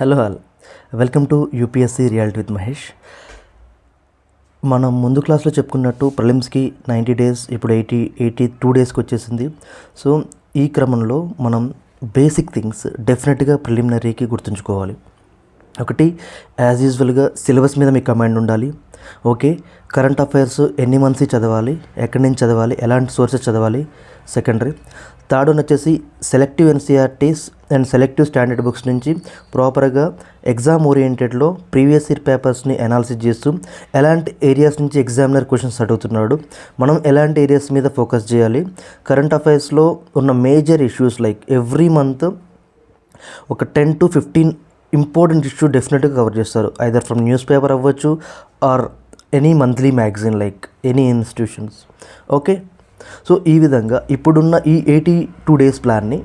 Hello all, welcome to UPSC reality with Mahesh. మనం ముందు క్లాస్లో చెప్పుకున్నట్టు ప్రిలిమ్స్కి 90 డేస్, ఇప్పుడు 82 డేస్కి వచ్చేసింది. సో ఈ క్రమంలో మనం బేసిక్ థింగ్స్ డెఫినెట్గా ప్రిలిమినరీకి గుర్తుంచుకోవాలి. ఒకటి, యాజ్ యూజువల్గా సిలబస్ మీద మీకు కమాండ్ ఉండాలి. ఓకే, కరెంట్ అఫైర్స్ ఎన్ని మంత్స్ చదవాలి, ఎక్కడి నుంచి చదవాలి, ఎలాంటి సోర్సెస్ చదవాలి, సెకండరీ. థర్డ్ వన్ వచ్చేసి selective NCERTs and selective standard books నుంచి ప్రాపర్గా ఎగ్జామ్ ఓరియంటెడ్లో ప్రీవియస్ ఇయర్ పేపర్స్ని అనాలిసిస్ చేస్తూ ఎలాంటి ఏరియాస్ నుంచి ఎగ్జామినర్ క్వశ్చన్స్ అడుగుతున్నాడు, మనం ఎలాంటి ఏరియాస్ మీద ఫోకస్ చేయాలి. కరెంట్ అఫైర్స్లో ఉన్న major issues like every month ఒక 10 to 15 ఇంపార్టెంట్ ఇష్యూ డెఫినెట్గా కవర్ చేస్తారు. ఐదర్ ఫ్రమ్ న్యూస్ పేపర్ అవ్వచ్చు or any monthly magazine like any institutions. Okay, so ఈ విధంగా ఇప్పుడున్న ఈ 82 డేస్ ప్లాన్ని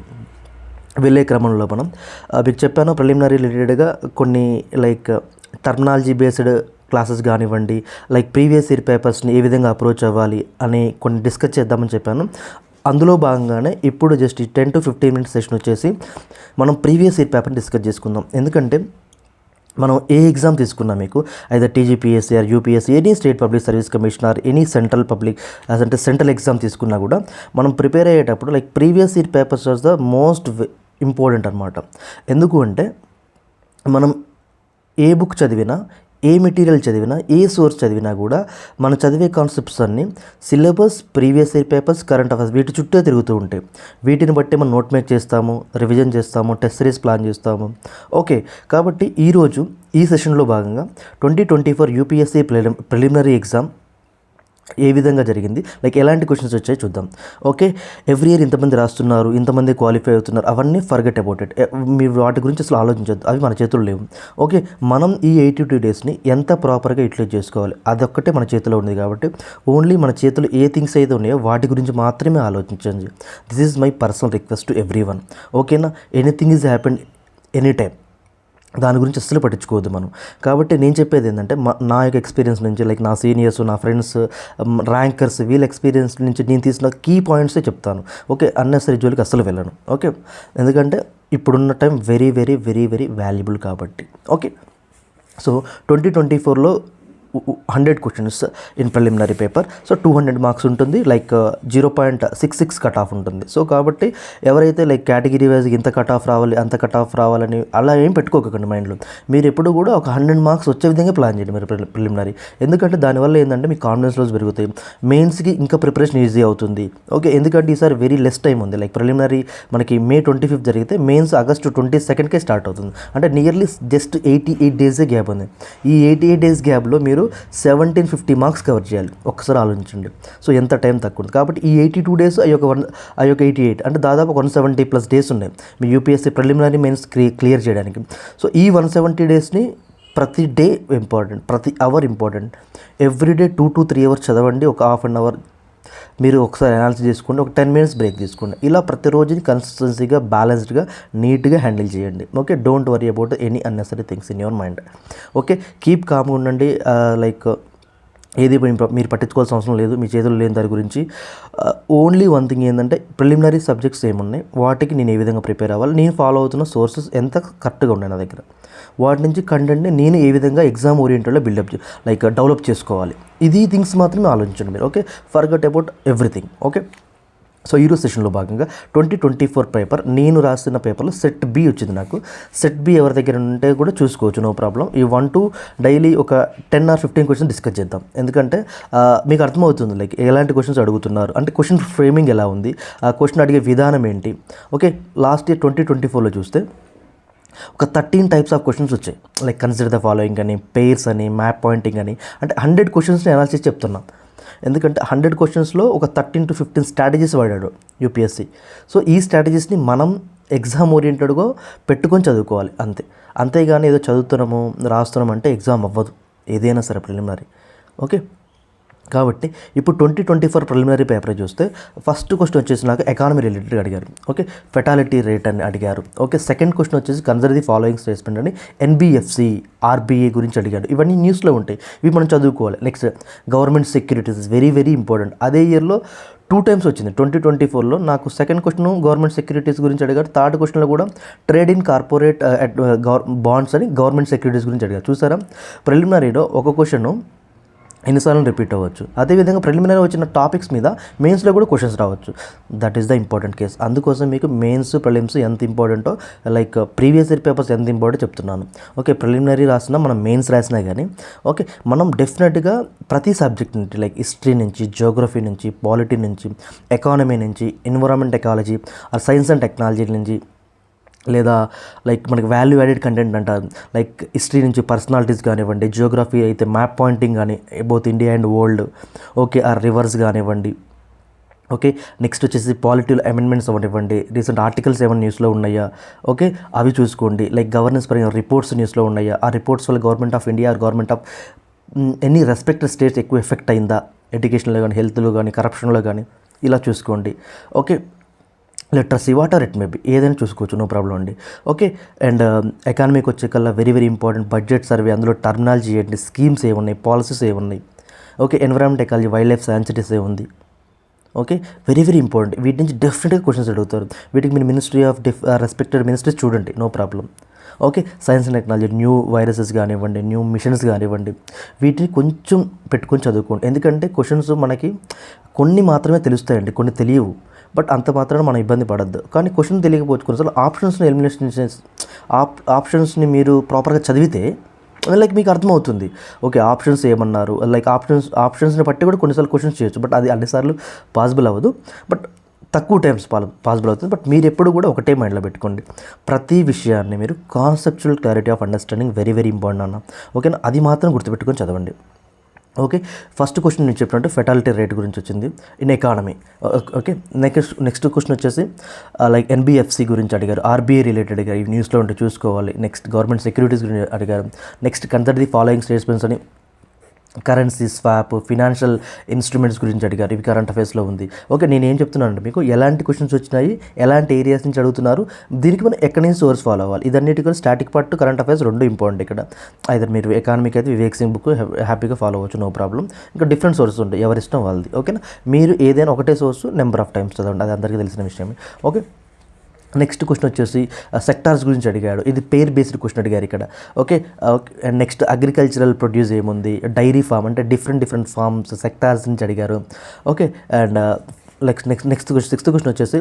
వెళ్ళే క్రమంలో మనం మీకు చెప్పాను, ప్రిలిమినరీ రిలేటెడ్గా కొన్ని లైక్ టర్మినాలజీ బేస్డ్ క్లాసెస్ కానివ్వండి, లైక్ ప్రీవియస్ ఇయర్ పేపర్స్ని ఏ విధంగా అప్రోచ్ అవ్వాలి అని కొన్ని డిస్కస్ చేద్దామని చెప్పాను. అందులో భాగంగానే ఇప్పుడు జస్ట్ 10 to 15 మినిట్స్ సెషన్ వచ్చేసి మనం ప్రీవియస్ ఇయర్ పేపర్ని డిస్కస్ చేసుకుందాం. ఎందుకంటే మనం ఏ ఎగ్జామ్ తీసుకున్నా మీకు either TGPSC or UPSC, any state public service commission or any central public అంటే సెంట్రల్ ఎగ్జామ్ తీసుకున్నా కూడా మనం ప్రిపేర్ అయ్యేటప్పుడు like previous year papers are the most important అనమాట. ఎందుకు అంటే మనం ఏ బుక్ చదివినా, ఏ మెటీరియల్ చదివినా, ఏ సోర్స్ చదివినా కూడా మనం చదివే కాన్సెప్ట్స్ అన్నీ syllabus, previous year papers, current affairs వీటి చుట్టే తిరుగుతూ ఉంటాయి. వీటిని బట్టి మనం నోట్ మేక్ చేస్తాము, రివిజన్ చేస్తాము, టెస్ట్ సిరీస్ ప్లాన్ చేస్తాము. ఓకే, కాబట్టి ఈరోజు ఈ సెషన్లో భాగంగా 2024 యూపీఎస్సీ ప్రిలిమినరీ ఎగ్జామ్ ఏ విధంగా జరిగింది, లైక్ ఎలాంటి క్వశ్చన్స్ వచ్చాయో చూద్దాం. ఓకే, ఎవ్రీ ఇయర్ ఇంతమంది రాస్తున్నారు, ఇంతమంది క్వాలిఫై అవుతున్నారు, అవన్నీ ఫర్గెట్ అబౌట్ ఇట్. మీరు వాటి గురించి అసలు ఆలోచించద్దు, అవి మన చేతుల్లో లేవు. ఓకే, మనం ఈ 82 డేస్ని ఎంత ప్రాపర్గా యూటిలైజ్ చేసుకోవాలి అదొక్కటే మన చేతిలో ఉంది. కాబట్టి ఓన్లీ మన చేతులు ఏ థింగ్స్ అయితే ఉన్నాయో వాటి గురించి మాత్రమే ఆలోచించండి. This is my personal request to everyone. ఓకేనా, anything is happen any time, దాని గురించి అస్సలు పట్టించుకోవద్దు మనం. కాబట్టి నేను చెప్పేది ఏంటంటే నా యొక్క ఎక్స్పీరియన్స్ నుంచి లైక్ నా సీనియర్స్, నా ఫ్రెండ్స్, ర్యాంకర్స్ వీళ్ళ ఎక్స్పీరియన్స్ నుంచి నేను తీసిన కీ పాయింట్సే చెప్తాను. ఓకే, అన్నెసరీ జోలికి అస్సలు వెళ్ళను. ఓకే, ఎందుకంటే ఇప్పుడున్న time very very very very valuable కాబట్టి. ఓకే, సో 2024లో 100 questions in preliminary paper. So 200 marks ఉంటుంది, లైక్ 0.66 కట్ ఆఫ్ ఉంటుంది. సో కాబట్టి ఎవరైతే లైక్ కేటగిరీ వైజ్ ఇంత కట్ ఆఫ్ రావాలి, అంత కట్ ఆఫ్ రావాలని అలా ఏం పెట్టుకోకండి మైండ్లో. మీరు ఎప్పుడు కూడా ఒక 100 మార్క్స్ వచ్చే విధంగా ప్లాన్ చేయండి మీరు ప్రిలిమినరీ. ఎందుకంటే దానివల్ల ఏంటంటే మీ కాన్ఫిడెన్స్ లెవెల్స్ పెరుగుతాయి, మెయిన్స్కి ఇంకా ప్రిపరేషన్ ఈజీ అవుతుంది. ఓకే, ఎందుకంటే ఈసారి వెరీ లెస్ టైం ఉంది. లైక్ ప్రిలిమినరీ మనకి May 25th జరిగితే మెయిన్స్ August 22nd స్టార్ట్ అవుతుంది. అంటే నియర్లీ జస్ట్ 88 డేసే గ్యాప్ ఉంది. ఈ 88 డేస్ గ్యాప్లో మీరు 1750 మార్క్స్ కవర్ చేయాలి. ఒక్కసారి ఆలోచించండి. సో ఎంత టైం తక్కువ ఉంది. కాబట్టి ఈ 82 డేస్ ఆ యొక్క 88 అంటే దాదాపు 170+ డేస్ ఉన్నాయి మీ యూపీఎస్సీ ప్రిలిమినరీ మెయిన్స్ క్లియర్ చేయడానికి. సో ఈ 170 డేస్ని ప్రతి డే ఇంపార్టెంట్, ప్రతి hour important. Everyday 2 to 3 hours చదవండి. ఒక హాఫ్ అన్ అవర్ మీరు ఒకసారి అనాలిసిస్ చేసుకోండి, ఒక 10 minutes బ్రేక్ తీసుకోండి. ఇలా ప్రతిరోజుని కన్సిస్టెన్సీగా, బ్యాలెన్స్డ్గా, నీట్గా హ్యాండిల్ చేయండి. Okay, don't worry about any unnecessary things in your mind. Okay, keep కామ్గా ఉండండి. లైక్ ఏది మీరు పట్టించుకోవాల్సిన అవసరం లేదు, మీ చేతుల్లో లేని దాని గురించి. ఓన్లీ వన్ థింగ్ ఏంటంటే ప్రిలిమినరీ సబ్జెక్ట్స్ ఏమున్నాయి, వాటికి నేను ఏ విధంగా ప్రిపేర్ అవ్వాలి, నేను ఫాలో అవుతున్న సోర్సెస్ ఎంత కరెక్ట్గా ఉన్నాయి నా దగ్గర, వాటి నుంచి కంటెంట్ని నేను ఏ విధంగా ఎగ్జామ్ ఓరియంటెడ్లో బిల్డప్ లైక్ డెవలప్ చేసుకోవాలి, ఇది థింగ్స్ మాత్రమే ఆలోచించండి మీరు. Okay, forget about everything. Okay, so ఈరోజు సెషన్లో భాగంగా 2024 పేపర్ నేను రాసిన పేపర్లో సెట్ బి వచ్చింది నాకు. సెట్ బి ఎవరి దగ్గర ఉంటే కూడా చూసుకోవచ్చు, నో ప్రాబ్లం. ఈ 1 to డైలీ ఒక 10 or 15 క్వశ్చన్స్ డిస్కస్ చేద్దాం. ఎందుకంటే మీకు అర్థమవుతుంది లైక్ ఎలాంటి క్వశ్చన్స్ అడుగుతున్నారు, అంటే క్వశ్చన్ ఫ్రేమింగ్ ఎలా ఉంది, ఆ క్వశ్చన్ అడిగే విధానం ఏంటి. ఓకే, లాస్ట్ ఇయర్ 2024లో చూస్తే ఒక 13 types ఆఫ్ క్వశ్చన్స్ వచ్చాయి. లైక్ కన్సిడర్ ద ఫాలోయింగ్ అని, పెయిర్స్ అని, మ్యాప్ పాయింటింగ్ అని, అంటే 100 క్వశ్చన్స్ని అనాలిసిస్ చెప్తున్నాం. ఎందుకంటే 100 క్వశ్చన్స్లో ఒక 13 to 15 స్ట్రాటజీస్ వాడాడు యూపీఎస్సీ. సో ఈ స్ట్రాటజీస్ని మనం ఎగ్జామ్ ఓరియంటెడ్గా పెట్టుకొని చదువుకోవాలి అంతే. అంతేగాని ఏదో చదువుతున్నాము, రాస్తున్నాం అంటే ఎగ్జామ్ అవ్వదు ఏదైనా సరే ప్రిలిమినరీ. ఓకే, కాబట్టి ఇప్పుడు 2024 ప్రిలిమినరీ పేపర్ చూస్తే ఫస్ట్ క్వశ్చన్ వచ్చేసి నాకు ఎకానమీ రిలేటెడ్ అడిగారు. ఓకే, ఫెటాలిటీ రేట్ అని అడిగారు. ఓకే, సెకండ్ క్వశ్చన్ వచ్చేసి కన్సిడర్ ది ఫాలోయింగ్ స్టేట్మెంట్ అని ఎన్బిఎఫ్సి, ఆర్బీఐ గురించి అడిగాడు. ఇవన్నీ న్యూస్లో ఉంటాయి, ఇవి మనం చదువుకోవాలి. Next government securities is very very important. అదే ఇయర్లో 2 టైమ్స్ వచ్చింది 2024లో. నాకు సెకండ్ క్వశ్చన్ గవర్నమెంట్ సెక్యూరిటీస్ గురించి అడిగారు. థర్డ్ క్వశ్చన్లో కూడా ట్రేడ్ ఇన్ కార్పొరేట్ బాండ్స్ అని గవర్నమెంట్ సెక్యూరిటీస్ గురించి అడిగారు. చూసారా, ప్రిలిమినరీలో ఒక క్వశ్చన్ ఎన్నిసార్లు రిపీట్ అవ్వచ్చు. అదేవిధంగా ప్రిలిమినరీ వచ్చిన టాపిక్స్ మీద మెయిన్స్లో కూడా క్వశ్చన్స్ రావచ్చు. That is the important case. అందుకోసం మీకు మెయిన్స్ ప్రిలిమ్స్ ఎంత ఇంపార్టెంటో, లైక్ ప్రీవియస్ ఇయర్ పేపర్స్ ఎంత ఇంపార్టెంట్ చెప్తున్నాను. ఓకే, ప్రిలిమినరీ రాసినా మనం మెయిన్స్ రాసినా కానీ ఓకే, మనం డెఫినెట్గా ప్రతి సబ్జెక్ట్ నుంచి, లైక్ హిస్టరీ నుంచి, జియోగ్రఫీ నుంచి, పాలిటీ నుంచి, ఎకానమీ నుంచి, environment ecology, science and technology నుంచి, లేదా లైక్ మనకి వాల్యూ యాడెడ్ కంటెంట్ అంటారు. లైక్ హిస్టరీ నుంచి పర్సనాలిటీస్ కానివ్వండి, జియోగ్రఫీ అయితే మ్యాప్ పాయింటింగ్ కానీ both India and world, okay, ఆ రివర్స్ కానివ్వండి. ఓకే, నెక్స్ట్ వచ్చేసి పాలిటికల్ అమెండ్మెంట్స్ అవ్వనివ్వండి, రీసెంట్ ఆర్టికల్స్ ఏమైనా న్యూస్లో ఉన్నాయా, ఓకే, అవి చూసుకోండి. లైక్ గవర్నెన్స్ పరంగా రిపోర్ట్స్ న్యూస్లో ఉన్నాయా, ఆ రిపోర్ట్స్ వల్ల government of India, government of any respected states ఎక్కువ ఎఫెక్ట్ అయిందా, ఎడ్యుకేషన్లో కానీ, హెల్త్లో కానీ, కరప్షన్లో కానీ, ఇలా చూసుకోండి. Okay, literacy what are it maybe ఏదైనా చూసుకోవచ్చు, నో ప్రాబ్లం అండి. ఓకే, అండ్ ఎకానమీకి వచ్చే కల్లా very very important budget survey, అందులో టర్మినాలజీ ఏంటి, స్కీమ్స్ ఏమున్నాయి, పాలసీస్ ఏమున్నాయి. Okay, environment ecology, wildlife sanctuaries ఏముంది. Okay, very very important. వీటి నుంచి డెఫినెట్గా క్వశ్చన్స్ అడుగుతారు. వీటికి మీరు మినిస్ట్రీ ఆఫ్ రెస్పెక్టెడ్ మినిస్ట్రీస్ చూడండి, no problem. Okay, science and technology, new viruses కానివ్వండి, న్యూ మిషన్స్ కానివ్వండి, వీటిని కొంచెం పెట్టుకొని చదువుకోండి. ఎందుకంటే క్వశ్చన్స్ మనకి కొన్ని మాత్రమే తెలుస్తాయండి, కొన్ని తెలియవు. బట్ అంత మాత్రాన మనం ఇబ్బంది పడద్దు. కానీ క్వశ్చన్ తెలియకపోవచ్చు కొన్నిసార్లు ఆప్షన్స్ని ఎలిమినేషన్ ఆప్షన్స్ని మీరు ప్రాపర్గా చదివితే లైక్ మీకు అర్థమవుతుంది. ఓకే, ఆప్షన్స్ ఏమన్నారు, లైక్ ఆప్షన్స్ని బట్టి కూడా కొన్నిసార్లు క్వశ్చన్స్ చేయొచ్చు. బట్ అది అన్నిసార్లు పాసిబుల్ అవ్వదు, బట్ తక్కువ టైమ్స్ పాసిబుల్ అవుతుంది. బట్ మీరు ఎప్పుడు కూడా ఒకటే మైండ్లో పెట్టుకోండి, ప్రతి విషయాన్ని మీరు conceptual clarity of understanding very very important అన్న. ఓకేనా, అది మాత్రం గుర్తుపెట్టుకొని చదవండి. ఓకే, ఫస్ట్ క్వశ్చన్ నేను చెప్పినట్టు ఫెటాలిటీ రేట్ గురించి వచ్చింది in economy. Okay, next question వచ్చేసి లైక్ ఎన్బిఎఫ్సి గురించి అడిగారు, ఆర్బీఐ రిలేటెడ్ అడిగారు, ఈ న్యూస్లో ఉంటే చూసుకోవాలి. నెక్స్ట్ గవర్నమెంట్ సెక్యూరిటీస్ గురించి అడిగారు. Next consider the following statements అని కరెన్సీ స్వాప్, ఫినాన్షియల్ ఇన్స్ట్రుమెంట్స్ గురించి అడిగారు, ఇవి కరెంట్ అఫైర్స్లో ఉంది. ఓకే, నేను ఏం చెప్తున్నాను మీకు, ఎలాంటి క్వశ్చన్స్ వచ్చినాయి, ఎలాంటి ఏరియాస్ నుంచి అడుగుతున్నారు, దీనికి మనం ఎక్కడి నుంచి సోర్స్ ఫాలో అవ్వాలి, ఇదన్నిటి కూడా స్టాటిక్ పార్ట్, కరెంట్ అఫైర్స్ రెండు ఇంపార్టెంట్ ఇక్కడ. అయితే మీరు ఎకానమీకి అయితే వివేక్ సింగ్ బుక్ హ్యాపీగా ఫాలో అవ్వచ్చు, నో ప్రాబ్లం. ఇంకా డిఫరెంట్ సోర్సెస్ ఉంటాయి, ఎవరిష్టం వాళ్ళది. ఓకేనా, మీరు ఏదైనా ఒకటే సోర్స్ నెంబర్ ఆఫ్ టైమ్స్ చదవండి, అది అందరికీ తెలిసిన విషయమే. ఓకే, నెక్స్ట్ క్వశ్చన్ వచ్చేసి సెక్టార్స్ గురించి అడిగాడు, ఇది పేర్ బేస్డ్ క్వశ్చన్ అడిగారు ఇక్కడ. Okay, and next agricultural produce ఏముంది, డైరీ ఫామ్ అంటే డిఫరెంట్ ఫార్మ్స్, సెక్టార్స్ నుంచి అడిగారు. Okay, and next sixth question వచ్చేసి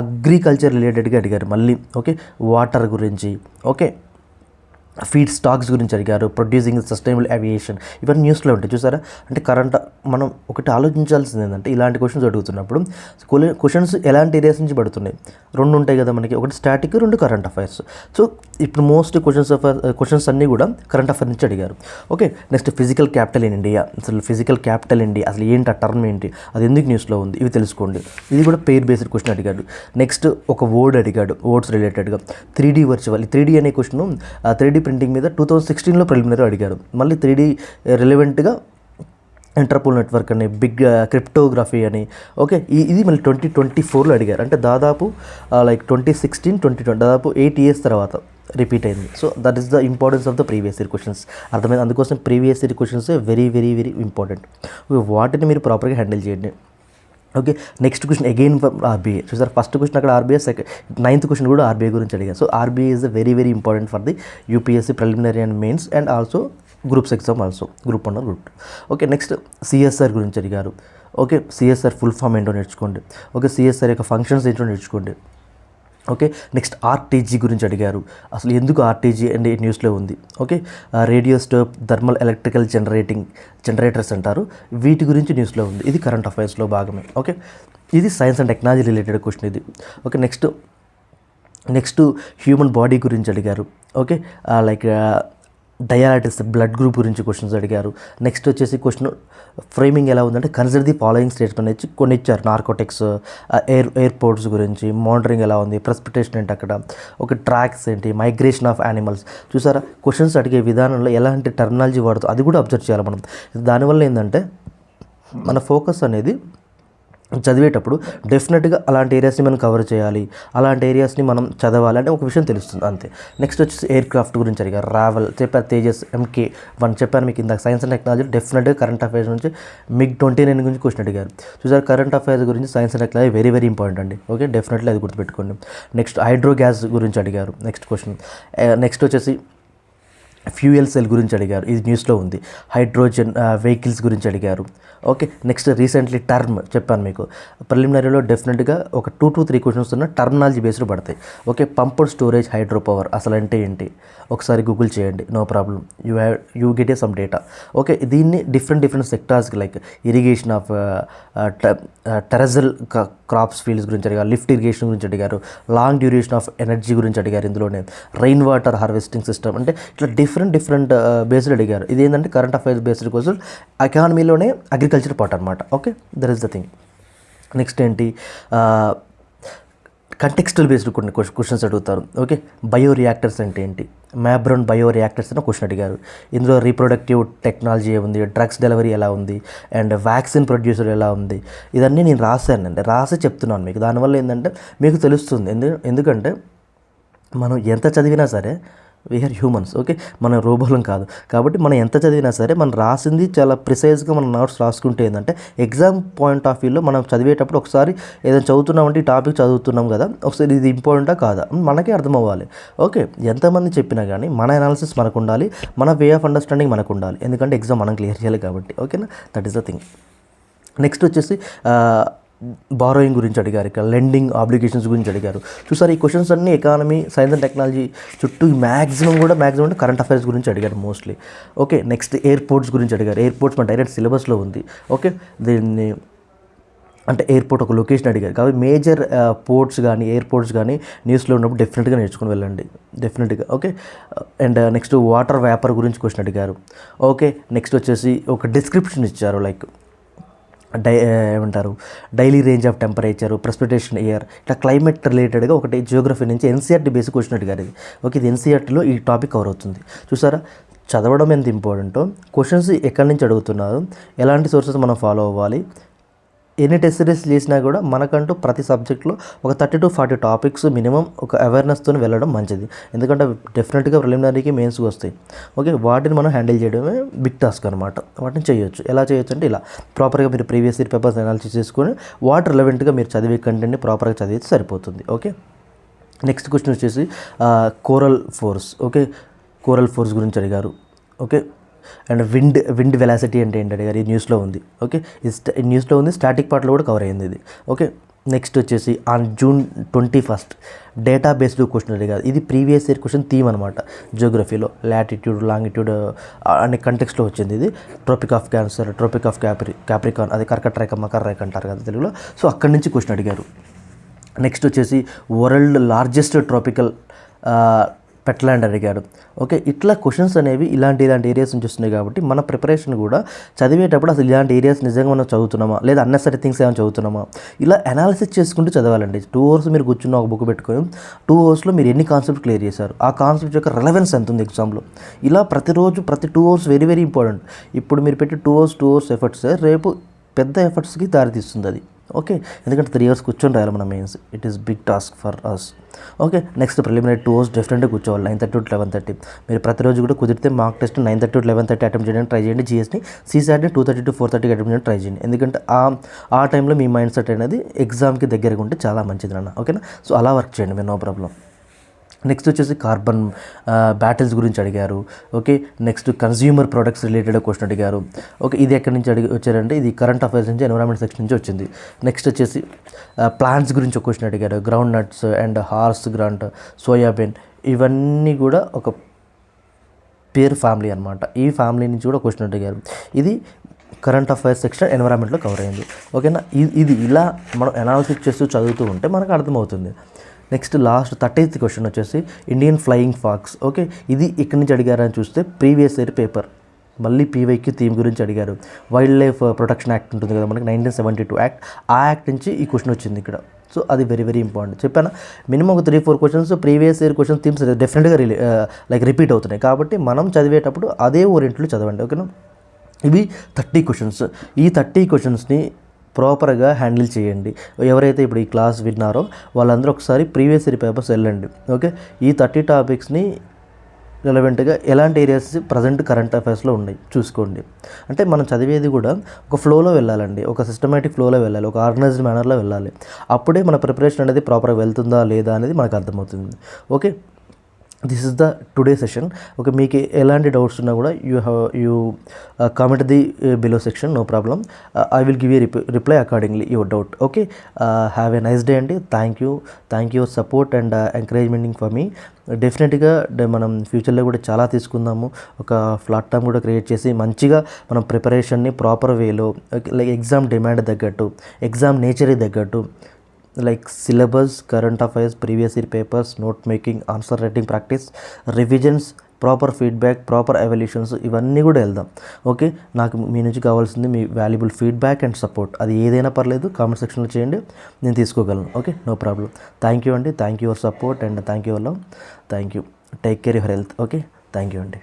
అగ్రికల్చర్ రిలేటెడ్గా అడిగారు మళ్ళీ. ఓకే, వాటర్ గురించి, ఓకే, ఫీడ్ స్టాక్స్ గురించి అడిగారు, ప్రొడ్యూసింగ్ సస్టైనబుల్ ఏవియేషన్, ఇవన్నీ న్యూస్లో ఉంటాయి చూసారా. అంటే మనం ఒకటి ఆలోచించాల్సింది ఏంటంటే, ఇలాంటి క్వశ్చన్స్ అడుగుతున్నప్పుడు క్వశ్చన్స్ ఎలాంటి ఏరియాస్ నుంచి పడుతున్నాయి, రెండు ఉంటాయి కదా మనకి, ఒకటి స్టాటిక్, రెండు కరెంట్ అఫైర్స్. సో ఇప్పుడు మోస్ట్ క్వశ్చన్స్ అన్నీ కూడా కరెంట్ అఫైర్ నుంచి అడిగారు. Okay, next physical capital in India, అసలు ఫిజికల్ క్యాపిటల్ ఇండియా అసలు ఏంటి, ఆ టర్మ్ ఏంటి, అది ఎందుకు న్యూస్లో ఉంది, ఇవి తెలుసుకోండి. ఇది కూడా పెయిర్ బేస్డ్ క్వశ్చన్ అడిగాడు. నెక్స్ట్ ఒక వర్డ్ అడిగాడు, వర్డ్స్ రిలేటెడ్గా 3D వర్చువల్. 3D అనే క్వశ్చన్ 3D ప్రింటింగ్ మీద 2016లో ప్రిలిమినరీ అడిగారు. మళ్ళీ 3D రిలవెంట్గా ఇంటర్పోల్ నెట్వర్క్ అని, బిగ్ క్రిప్టోగ్రఫీ అని. ఓకే, ఇది మళ్ళీ 2024లో అడిగారు. అంటే దాదాపు లైక్ 2016, 2020 దాదాపు 8 years తర్వాత రిపీట్ అయింది. So that is the importance of the previous year questions, అర్థమైంది. అందుకోసం previous year questions very very very important. వాటిని మీరు ప్రాపర్గా హ్యాండిల్ చేయండి. Okay, next question again RBI. చూసారు, ఫస్ట్ క్వశ్చన్ అక్కడ ఆర్బీఐ, నైన్త్ క్వశ్చన్ కూడా ఆర్బీఐ గురించి అడిగారు. So RBI is very very important for the UPSC preliminary and mains and also groups exam, also group 1 group 2. Okay, next CSR గురించి అడిగారు. Okay, CSR full form ఏంటో నేర్చుకోండి. Okay, CSR యొక్క functions ఏంటో నేర్చుకోండి. ఓకే, నెక్స్ట్ ఆర్టీజీ గురించి అడిగారు, అసలు ఎందుకు ఆర్టీజీ అండ్ న్యూస్లో ఉంది. Okay, radio stop thermal electrical generators అంటారు, వీటి గురించి న్యూస్లో ఉంది, ఇది కరెంట్ అఫైర్స్లో భాగమే. ఓకే, ఇది science and technology related question ఇది. ఓకే, నెక్స్ట్ హ్యూమన్ బాడీ గురించి అడిగారు. ఓకే, లైక్ డయాలైటిస్ బ్లడ్ గ్రూప్ గురించి క్వశ్చన్స్ అడిగారు. నెక్స్ట్ వచ్చేసి క్వశ్చన్ ఫ్రేమింగ్ ఎలా ఉందంటే, కన్సిడర్ ది ఫాలోయింగ్ స్టేట్మెంట్ ఇచ్చి కొన్ని ఇచ్చారు, నార్కోటిక్స్, ఎయిర్పోర్ట్స్ గురించి, మానిటరింగ్ ఎలా ఉంది, ప్రెసిపిటేషన్ ఏంటి అక్కడ, ఒక ట్రాక్స్ ఏంటి, మైగ్రేషన్ ఆఫ్ యానిమల్స్. చూసారా, క్వశ్చన్స్ అడిగే విధానంలో ఎలాంటి టెర్మినాలజీ వాడుతూ అది కూడా అబ్జర్వ్ చేయాలి మనం. దానివల్ల ఏంటంటే మన ఫోకస్ అనేది చదివేటప్పుడు డెఫినెట్గా అలాంటి ఏరియాస్ని మనం కవర్ చేయాలి, అలాంటి ఏరియాస్ని మనం చదవాలి అంటే ఒక విషయం తెలుస్తుంది అంతే. నెక్స్ట్ వచ్చేసి ఎయిర్ క్రాఫ్ట్ గురించి అడిగారు, రావెల్ చెప్పారు, తేజస్ MK1 చెప్పాను మీకు ఇందాక. సైన్స్ అండ్ టెక్నాలజీ డెఫినెట్గా కరెంట్ అఫైర్స్ నుంచి MiG-29 గురించి క్వశ్చన్ అడిగారు. చూసారు, కరెంట్ అఫైర్స్ గురించి science and technology very very important అండి. ఓకే, డెఫినెట్లీ అది గుర్తుపెట్టుకోండి. నెక్స్ట్ హైడ్రో గ్యాస్ గురించి అడిగారు నెక్స్ట్ క్వశ్చన్. నెక్స్ట్ వచ్చేసి ఫ్యూయల్ సెల్ గురించి అడిగారు, ఇది న్యూస్లో ఉంది. హైడ్రోజన్ వెహికల్స్ గురించి అడిగారు. ఓకే, నెక్స్ట్ రీసెంట్లీ టర్మ్ చెప్పాను మీకు ప్రిలిమినరీలో డెఫినెట్గా ఒక 2 to 3 క్వశ్చన్స్ ఉన్న టర్మినాలజీ బేస్డ్ పడతాయి. Okay, pumped storage hydro power అసలు అంటే ఏంటి ఒకసారి గూగుల్ చేయండి, no problem, you get a some data. Okay, దీన్ని డిఫరెంట్ సెక్టార్స్కి like irrigation of terrestrial crops fields గురించి అడిగారు, లిఫ్ట్ ఇరిగేషన్ గురించి అడిగారు, లాంగ్ డ్యూరేషన్ ఆఫ్ ఎనర్జీ గురించి అడిగారు, ఇందులోనే రెయిన్ వాటర్ హార్వెస్టింగ్ సిస్టమ్ అంటే ఇట్లా డిఫరెంట్ బేస్డ్ అడిగారు. ఇది ఏంటంటే కరెంట్ అఫైర్స్ బేస్డ్ కోసం ఎకానమీలోనే అగ్రికల్చర్ పార్ట్ అనమాట. Okay, that is the thing. Next ఏంటి, కంటెక్స్టల్ బేస్డ్ కొన్ని క్వశ్చన్స్ అడుగుతారు. ఓకే, బయో రియాక్టర్స్ అంటే ఏంటి, మ్యాబ్రోన్ బయో రియాక్టర్స్ అని క్వశ్చన్ అడిగారు. ఇందులో రీప్రొడక్టివ్ టెక్నాలజీ ఉంది, డ్రగ్స్ డెలివరీ ఎలా ఉంది, అండ్ వ్యాక్సిన్ ప్రొడ్యూసర్ ఎలా ఉంది, ఇదన్నీ నేను రాశానండి, రాసి చెప్తున్నాను మీకు. దానివల్ల ఏంటంటే మీకు తెలుస్తుంది. ఎందుకంటే మనం ఎంత చదివినా సరే వీఆర్ హ్యూమన్స్. ఓకే, మనం రోబోలం కాదు. కాబట్టి మనం ఎంత చదివినా సరే మనం రాసింది చాలా ప్రిసైజ్గా మనం నోట్స్ రాసుకుంటే ఏంటంటే ఎగ్జామ్ పాయింట్ ఆఫ్ వ్యూలో మనం చదివేటప్పుడు ఒకసారి ఏదైనా చదువుతున్నామంటే ఈ టాపిక్ చదువుతున్నాం కదా, ఒకసారి ఇది ఇంపార్టెంటా కాదా మనకే అర్థం అవ్వాలి. ఓకే, ఎంతమంది చెప్పినా కానీ మన అనాలిసిస్ మనకు ఉండాలి, మన వే ఆఫ్ అండర్స్టాండింగ్ మనకు ఉండాలి. ఎందుకంటే ఎగ్జామ్ మనం క్లియర్ చేయాలి కాబట్టి. ఓకేనా, that is the thing. Next వచ్చేసి బారోయింగ్ గురించి అడిగారు, ఇక్కడ లెండింగ్ ఆబ్లిగేషన్స్ గురించి అడిగారు. చూసారు, ఈ క్వశ్చన్స్ అన్నీ ఎకానమీ, సైన్స్ అండ్ టెక్నాలజీ చుట్టూ మ్యాక్సిమం అంటే కరెంట్ అఫైర్స్ గురించి అడిగారు మోస్ట్లీ. ఓకే, నెక్స్ట్ ఎయిర్పోర్ట్స్ గురించి అడిగారు. ఎయిర్పోర్ట్స్ మన డైరెక్ట్ సిలబస్లో ఉంది. ఓకే, దీన్ని అంటే ఎయిర్పోర్ట్ ఒక లొకేషన్ అడిగారు కాబట్టి మేజర్ పోర్ట్స్ కానీ ఎయిర్పోర్ట్స్ కానీ న్యూస్లో ఉన్నప్పుడు డెఫినెట్గా నేర్చుకుని వెళ్ళండి, డెఫినెట్గా. Okay, and next water vapour గురించి క్వశ్చన్ అడిగారు. ఓకే, నెక్స్ట్ వచ్చేసి ఒక డిస్క్రిప్షన్ ఇచ్చారు, లైక్ ఏమంటారు daily range of temperature, precipitation air, ఇట్లా క్లైమేట్ రిలేటెడ్గా ఒకటి జియోగ్రఫీ నుంచి NCERT బేసిక్ క్వశ్చన్ అడిగారు ఇది. ఓకే, ఇది NCERTలో ఈ టాపిక్ కవర్ అవుతుంది. చూసారా, చదవడం ఎంత ఇంపార్టెంటో, క్వశ్చన్స్ ఎక్కడి నుంచి అడుగుతున్నారు, ఎలాంటి సోర్సెస్ మనం ఫాలో అవ్వాలి, ఎన్ని టెస్ట్ సిరీస్ చేసినా కూడా మనకంటూ ప్రతి సబ్జెక్ట్లో ఒక 30 to 40 టాపిక్స్ మినిమం ఒక అవేర్నెస్తో వెళ్ళడం మంచిది. ఎందుకంటే డెఫినెట్గా ప్రిలిమినరీకి మెయిన్స్కి వస్తాయి. ఓకే, వాటిని మనం హ్యాండిల్ చేయడమే బిగ్ టాస్క్ అనమాట. వాటిని చేయొచ్చు. ఎలా చేయొచ్చు అంటే ఇలా ప్రాపర్గా మీరు ప్రీవియస్ ఇయర్ పేపర్స్ అనాలిసిస్ చేసుకొని వాటి రిలవెంట్గా మీరు చదివే కంటెంట్ని ప్రాపర్గా చదివితే సరిపోతుంది. ఓకే, నెక్స్ట్ క్వశ్చన్ వచ్చేసి coral force. Okay, coral force గురించి అడిగారు. ఓకే, అండ్ విండ్ వెలాసిటీ అంటే ఏంటి అడిగారు, ఈ న్యూస్లో ఉంది. ఓకే, ఈ న్యూస్లో ఉంది, స్టాటిక్ పార్ట్లో కూడా కవర్ అయింది ఇది. ఓకే, నెక్స్ట్ వచ్చేసి on June 21 data based question అడిగారు. ఇది ప్రీవియస్ ఇయర్ క్వశ్చన్ థీమ్ అనమాట జియోగ్రఫీలో. లాటిట్యూడ్ లాంగిట్యూడ్ అనే కంటెక్స్లో వచ్చింది ఇది. Tropic of cancer, tropic of Capricorn, అది కర్కట రేఖ, మకర రేఖ అంటారు కదా తెలుగులో. సో అక్కడి నుంచి క్వశ్చన్ అడిగారు. నెక్స్ట్ వచ్చేసి వరల్డ్ లార్జెస్ట్ ట్రాపికల్ పెట్లాండ్ అడిగాడు. ఓకే, ఇట్లా క్వశ్చన్స్ అనేవి ఇలాంటి ఏరియాస్ నుంచి వస్తున్నాయి కాబట్టి మన ప్రిపరేషన్ కూడా చదివేటప్పుడు అసలు ఇలాంటి ఏరియాస్ నిజంగా మనం చదువుతున్నామా లేదా అన్నెసరీ థింగ్స్ ఏమైనా చదువుతున్నామా ఇలా అనాలిసిస్ చేసుకుంటూ చదవాలండి. 2 hours మీరు కూర్చున్న ఒక బుక్ పెట్టుకొని 2 hours మీరు ఎన్ని కాన్సెప్ట్ క్లియర్ చేశారు, ఆ కాన్సెప్ట్ యొక్క రెలవెన్స్ ఎంత ఉంది ఎగ్జామ్లో, ఇలా ప్రతిరోజు ప్రతి 2 hours వెరీ వెరీ ఇంపార్టెంట్. ఇప్పుడు మీరు పెట్టి 2 hours ఎఫర్ట్స్ రేపు పెద్ద ఎఫర్ట్స్కి దారితీస్తుంది అది. ఓకే, ఎందుకంటే 3 hours కూర్చొని రాయాలి మన మెయిన్స్. It is big task for us. Okay, next preliminary 2 hours డెఫినెట్గా కూర్చోవాలి, 9:30 to 11:30. మీరు ప్రతిరోజు కూడా కుదిరితే మార్క్ టెస్ట్ 9:30 to 11:30 అటెంప్ట్ చేయడానికి ట్రై చేయండి. GSని CSATని 2:30 to 4:30 అటెంప్ట్ చేయడానికి ట్రై చేయండి. ఎందుకంటే ఆ టైంలో మీ మైండ్ సెట్ అనేది ఎగ్జామ్కి దగ్గరగా ఉంటే చాలా మంచిది అన్న. ఓకేనా, సో అలా వర్క్ చేయండి మీరు, నో ప్రాబ్లం. నెక్స్ట్ వచ్చేసి కార్బన్ బ్యాటిల్స్ గురించి అడిగారు. Okay, next consumer products related question అడిగారు. ఓకే, ఇది ఎక్కడి నుంచి వచ్చారంటే ఇది కరెంట్ అఫైర్స్ నుంచి ఎన్విరాన్మెంట్ సెక్షన్ నుంచి వచ్చింది. నెక్స్ట్ వచ్చేసి ప్లాంట్స్ గురించి ఒక క్వశ్చన్ అడిగారు. Ground nuts and horse grant, soybean, ఇవన్నీ కూడా ఒక పేర్ ఫ్యామిలీ అనమాట. ఈ ఫ్యామిలీ నుంచి కూడా క్వశ్చన్ అడిగారు. ఇది కరెంట్ అఫైర్స్ సెక్షన్ ఎన్విరాన్మెంట్లో కవర్ అయింది. ఓకేనా, ఇది ఇలా మనం అనాలిసిస్ చేస్తూ చదువుతూ ఉంటే మనకు అర్థమవుతుంది. నెక్స్ట్ లాస్ట్ 30th క్వశ్చన్ వచ్చేసి ఇండియన్ ఫ్లయింగ్ ఫాక్స్. ఓకే, ఇది ఇక్కడి నుంచి అడిగారని చూస్తే ప్రీవియస్ ఇయర్ పేపర్ మళ్ళీ PYQ థీమ్ గురించి అడిగారు. వైల్డ్ లైఫ్ ప్రొటెక్షన్ యాక్ట్ ఉంటుంది కదా మనకి, 1972 యాక్ట్, ఆ యాక్ట్ నుంచి ఈ క్వశ్చన్ వచ్చింది ఇక్కడ. సో అది వెరీ వెరీ ఇంపార్టెంట్. చెప్పాను మినిమం ఒక 3-4 questions previous year question themes డెఫినెట్గా రిపీట్ అవుతున్నాయి. కాబట్టి మనం చదివేటప్పుడు అదే ఓరియంట్లో చదవండి. ఓకేనా, ఇవి 30 క్వశ్చన్స్. ఈ 30 క్వశ్చన్స్ని ప్రాపర్గా హ్యాండిల్ చేయండి. ఎవరైతే ఇప్పుడు ఈ క్లాస్ విన్నారో వాళ్ళందరూ ఒకసారి ప్రీవియస్ ఇయర్ పేపర్స్ వెళ్ళండి. ఓకే, ఈ 30 టాపిక్స్ని రిలవెంట్గా ఎలాంటి ఏరియాస్ ప్రజెంట్ కరెంట్ అఫైర్స్లో ఉన్నాయి చూసుకోండి. అంటే మనం చదివేది కూడా ఒక ఫ్లోలో వెళ్ళాలండి, ఒక సిస్టమేటిక్ ఫ్లోలో వెళ్ళాలి, ఒక ఆర్గనైజ్డ్ మేనర్లో వెళ్ళాలి. అప్పుడే మన ప్రిపరేషన్ అనేది ప్రాపర్గా వెళ్తుందా లేదా అనేది మనకు అర్థమవుతుంది. Okay, this is the today session. Okay, మీకు ఎలాంటి డౌట్స్ ఉన్నా కూడా you comment the below section, no problem. I will give you reply accordingly your doubt. Okay, have a nice day అండి. Thank you your support and encouragement for me. డెఫినెట్గా మనం ఫ్యూచర్లో కూడా చాలా తీసుకుందాము. ఒక ప్లాట్ఫామ్ కూడా క్రియేట్ చేసి మంచిగా మనం ప్రిపరేషన్ని ప్రాపర్ వేలో, లైక్ ఎగ్జామ్ డిమాండ్ తగ్గట్టు, ఎగ్జామ్ నేచర్కి తగ్గట్టు, like syllabus, current affairs, previous year papers, note making, answer writing practice, revisions, proper feedback, proper evaluations, ఇవన్నీ కూడా వెళ్దాం. ఓకే, నాకు మీ నుంచి కావాల్సింది మీ వాల్యుబుల్ ఫీడ్బ్యాక్ అండ్ సపోర్ట్. అది ఏదైనా పర్లేదు, కామెంట్ సెక్షన్లో చేయండి, నేను తీసుకోగలను. Okay, no problem. Thank you అండి, thank you your support and thank you your love. Thank you. Take care your health. Okay, thank you అండి.